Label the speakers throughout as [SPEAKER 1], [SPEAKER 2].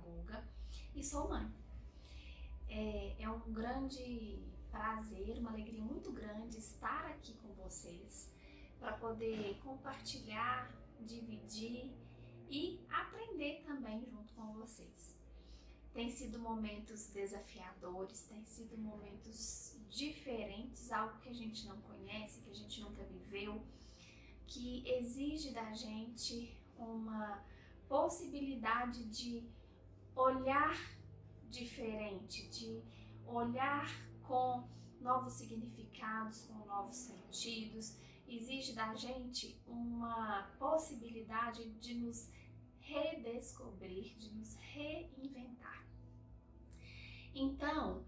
[SPEAKER 1] Ruga e sou mãe. É um grande prazer, uma alegria muito grande estar aqui com vocês para poder compartilhar, dividir e aprender também junto com vocês. Tem sido momentos desafiadores, tem sido momentos diferentes, algo que a gente não conhece, que a gente nunca viveu, que exige da gente uma possibilidade de olhar diferente, de olhar com novos significados, com novos sentidos, exige da gente uma possibilidade de nos redescobrir, de nos reinventar. Então,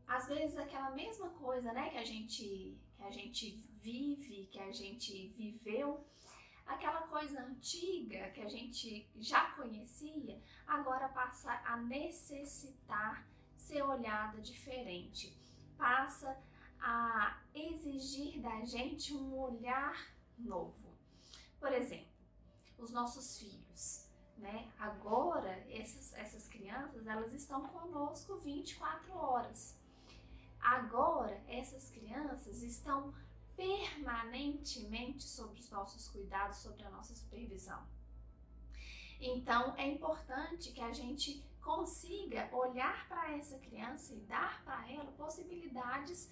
[SPEAKER 1] às vezes aquela mesma coisa, né, que a gente vive, que a gente viveu, aquela coisa antiga que a gente já conhecia, agora passa a necessitar ser olhada diferente, passa a exigir da gente um olhar novo. Por exemplo, os nossos filhos, né? Agora essas crianças, elas estão conosco 24 horas. Agora essas crianças estão permanentemente sob os nossos cuidados, sob a nossa supervisão. Então é importante que a gente consiga olhar para essa criança e dar para ela possibilidades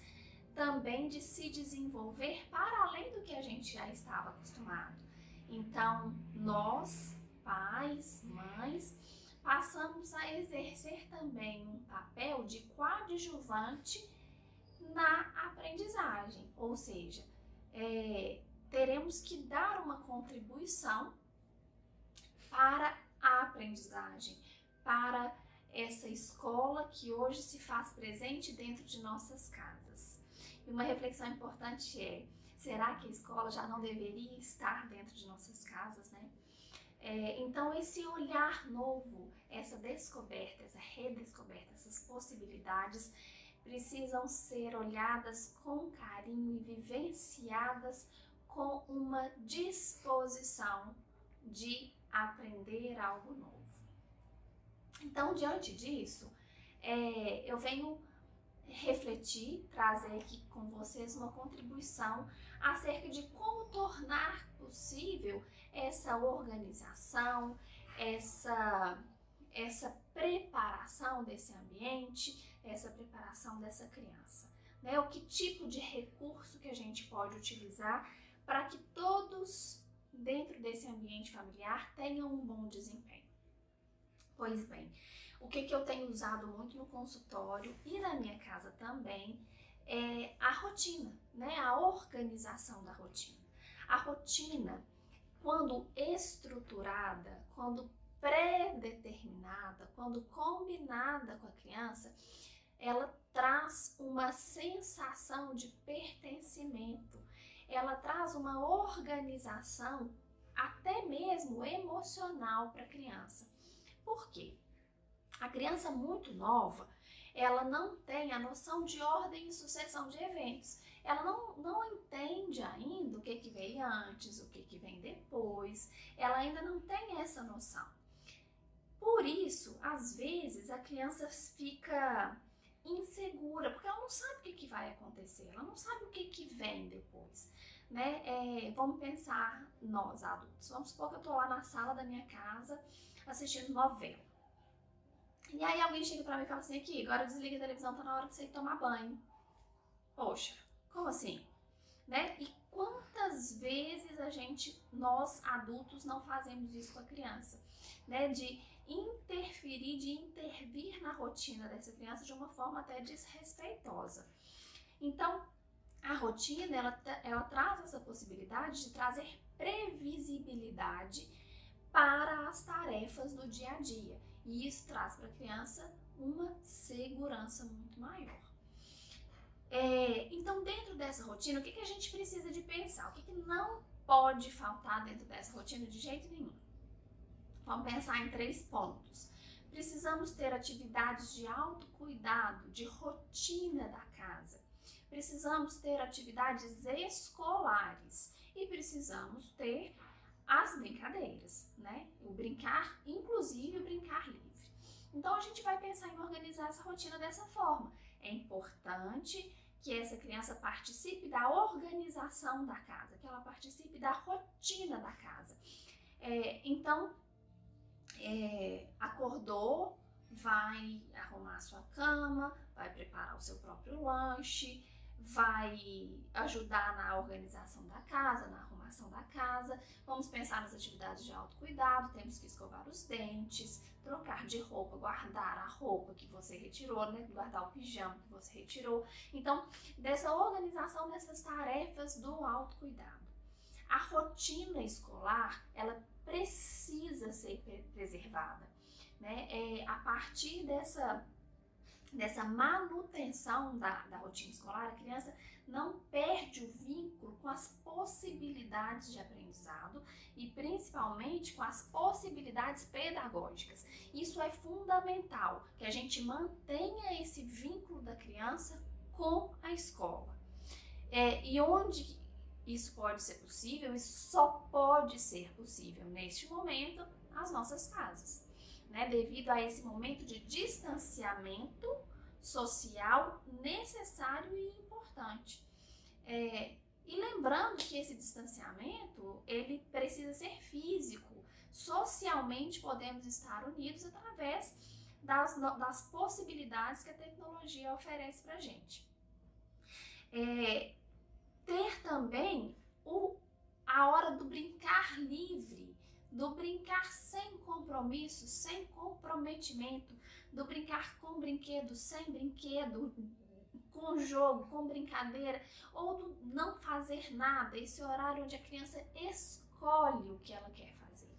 [SPEAKER 1] também de se desenvolver para além do que a gente já estava acostumado. Então nós, pais, mães, passamos a exercer também um papel de coadjuvante na aprendizagem, ou seja, teremos que dar uma contribuição para a aprendizagem, para essa escola que hoje se faz presente dentro de nossas casas. E uma reflexão importante é: será que a escola já não deveria estar dentro de nossas casas, né? Então esse olhar novo, essa descoberta, essa redescoberta, essas possibilidades precisam ser olhadas com carinho e vivenciadas com uma disposição de aprender algo novo. Então, diante disso, eu venho refletir, trazer aqui com vocês uma contribuição acerca de como tornar possível essa organização, essa preparação desse ambiente, essa preparação dessa criança, né? O que tipo de recurso que a gente pode utilizar para que todos dentro desse ambiente familiar tenham um bom desempenho. Pois bem, o que eu tenho usado muito no consultório e na minha casa também é a rotina, né? A organização da rotina. A rotina, quando estruturada, quando pré-determinada, quando combinada com a criança, ela traz uma sensação de pertencimento, ela traz uma organização até mesmo emocional para a criança. Por quê? A criança muito nova, ela não tem a noção de ordem e sucessão de eventos. Ela não entende ainda o que veio antes, o que vem depois. Ela ainda não tem essa noção. Por isso, às vezes, a criança fica insegura, porque ela não sabe o que vai acontecer, ela não sabe o que vem depois, né? Vamos pensar nós, adultos. Vamos supor que eu estou lá na sala da minha casa assistindo novela. E aí alguém chega pra mim e fala assim: aqui, agora desliga a televisão, tá na hora de você ir tomar banho. Poxa, como assim? Né? E quantas vezes nós adultos não fazemos isso com a criança, né? De interferir, de intervir na rotina dessa criança de uma forma até desrespeitosa. Então, a rotina, ela traz essa possibilidade de trazer previsibilidade para as tarefas do dia a dia. E isso traz para a criança uma segurança muito maior. Então, dentro dessa rotina, o que a gente precisa de pensar? O que não pode faltar dentro dessa rotina de jeito nenhum? Vamos pensar em 3 pontos. Precisamos ter atividades de autocuidado, de rotina da casa. Precisamos ter atividades escolares e precisamos ter as brincadeiras, né? O brincar, inclusive o brincar livre. Então a gente vai pensar em organizar essa rotina dessa forma. É importante que essa criança participe da organização da casa, que ela participe da rotina da casa. Então, acordou, vai arrumar a sua cama, vai preparar o seu próprio lanche, vai ajudar na organização da casa, na arrumação da casa. Vamos pensar nas atividades de autocuidado, temos que escovar os dentes, trocar de roupa, guardar a roupa que você retirou, né? Guardar o pijama que você retirou. Então, dessa organização dessas tarefas do autocuidado. A rotina escolar, ela precisa ser preservada, né? A partir dessa manutenção da rotina escolar, a criança não perde o vínculo com as possibilidades de aprendizado e principalmente com as possibilidades pedagógicas. Isso é fundamental, que a gente mantenha esse vínculo da criança com a escola. E onde isso pode ser possível? Isso só pode ser possível neste momento nas nossas casas, né? Devido a esse momento de distanciamento social necessário e importante. E lembrando que esse distanciamento, ele precisa ser físico. Socialmente podemos estar unidos através das possibilidades que a tecnologia oferece para a gente. Ter também a hora do brincar livre, do brincar sem compromisso, sem comprometimento, do brincar com brinquedo, sem brinquedo, com jogo, com brincadeira, ou do não fazer nada, esse horário onde a criança escolhe o que ela quer fazer.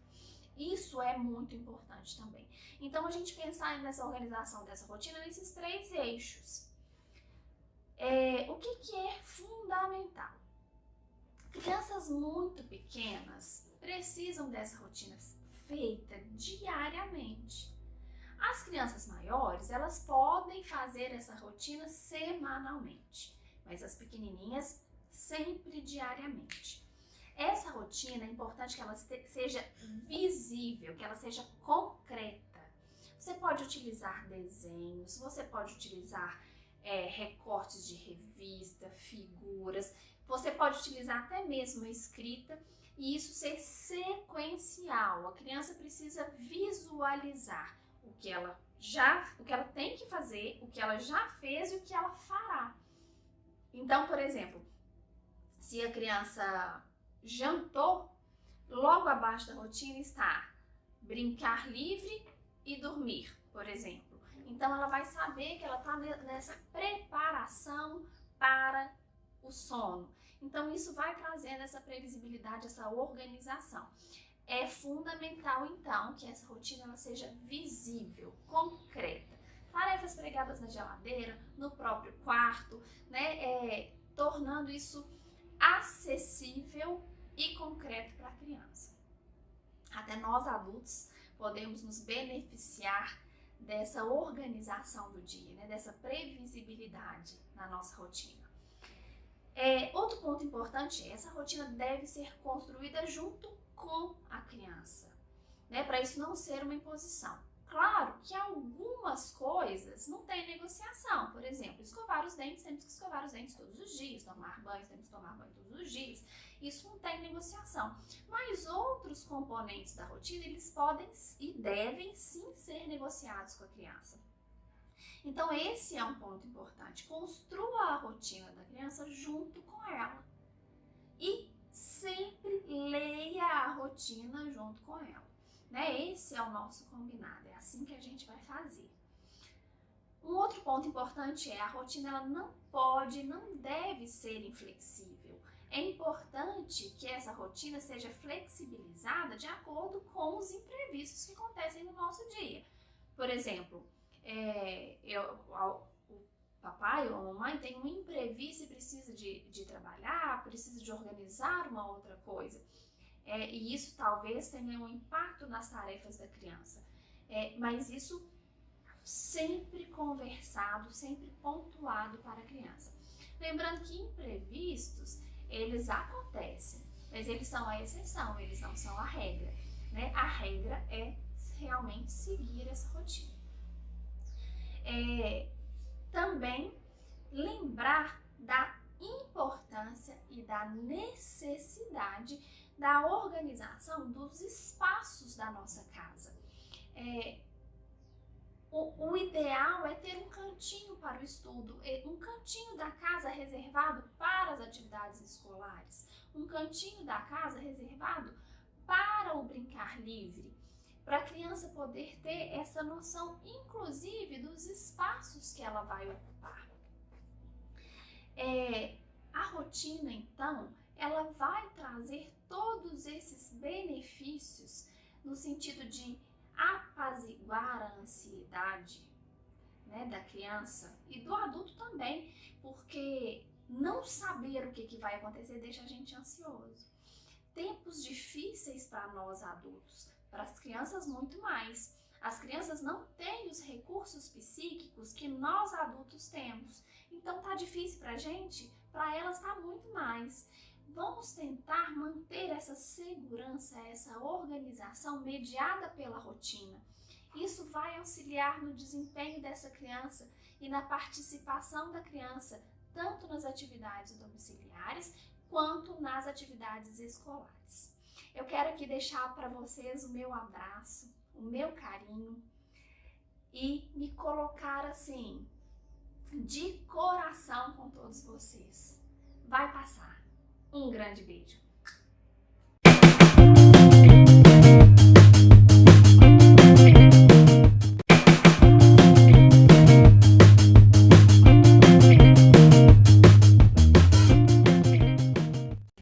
[SPEAKER 1] Isso é muito importante também. Então, a gente pensar nessa organização dessa rotina nesses 3 eixos. O que é fundamental? Crianças muito pequenas precisam dessa rotina feita diariamente. As crianças maiores, elas podem fazer essa rotina semanalmente, mas as pequenininhas sempre diariamente. Essa rotina é importante que ela seja visível, que ela seja concreta. Você pode utilizar desenhos, você pode utilizar recortes de revista, figuras, você pode utilizar até mesmo a escrita e isso ser sequencial. A criança precisa visualizar o que ela tem que fazer, o que ela já fez e o que ela fará. Então, por exemplo, se a criança jantou, logo abaixo da rotina está brincar livre e dormir, por exemplo. Então, ela vai saber que ela está nessa preparação para o sono. Então, isso vai trazendo essa previsibilidade, essa organização. É fundamental, então, que essa rotina ela seja visível, concreta. Tarefas pregadas na geladeira, no próprio quarto, né? Tornando isso acessível e concreto para a criança. Até nós adultos podemos nos beneficiar dessa organização do dia, né? Dessa previsibilidade na nossa rotina. Outro ponto importante é essa rotina deve ser construída junto com a criança, né? Para isso não ser uma imposição. Claro que algumas coisas não tem negociação. Por exemplo, escovar os dentes, temos que escovar os dentes todos os dias. Tomar banho, temos que tomar banho todos os dias. Isso não tem negociação. Mas outros componentes da rotina, eles podem e devem sim ser negociados com a criança. Então, esse é um ponto importante. Construa a rotina da criança junto com ela. E sempre leia a rotina junto com ela. Né? Esse é o nosso combinado, é assim que a gente vai fazer. Um outro ponto importante é a rotina ela não pode, não deve ser inflexível. É importante que essa rotina seja flexibilizada de acordo com os imprevistos que acontecem no nosso dia. Por exemplo, o papai ou a mamãe tem um imprevisto e precisa de trabalhar, precisa de organizar uma outra coisa. E isso talvez tenha um impacto nas tarefas da criança. Mas isso sempre conversado, sempre pontuado para a criança. Lembrando que imprevistos, eles acontecem, mas eles são a exceção, eles não são a regra. Né? A regra é realmente seguir essa rotina. Também lembrar da importância e da necessidade da organização dos espaços da nossa casa. O ideal é ter um cantinho para o estudo, um cantinho da casa reservado para as atividades escolares, um cantinho da casa reservado para o brincar livre, para a criança poder ter essa noção, inclusive, dos espaços que ela vai ocupar. A rotina, então, ela vai trazer todos esses benefícios no sentido de apaziguar a ansiedade, né, da criança e do adulto também, porque não saber o que vai acontecer deixa a gente ansioso. Tempos difíceis para nós adultos, para as crianças muito mais. As crianças não têm os recursos psíquicos que nós adultos temos. Então tá difícil para a gente, para elas tá muito mais. Vamos tentar manter essa segurança, essa organização mediada pela rotina. Isso vai auxiliar no desempenho dessa criança e na participação da criança, tanto nas atividades domiciliares quanto nas atividades escolares. Eu quero aqui deixar para vocês o meu abraço, o meu carinho e me colocar assim, de coração com todos vocês. Vai passar. Um grande beijo.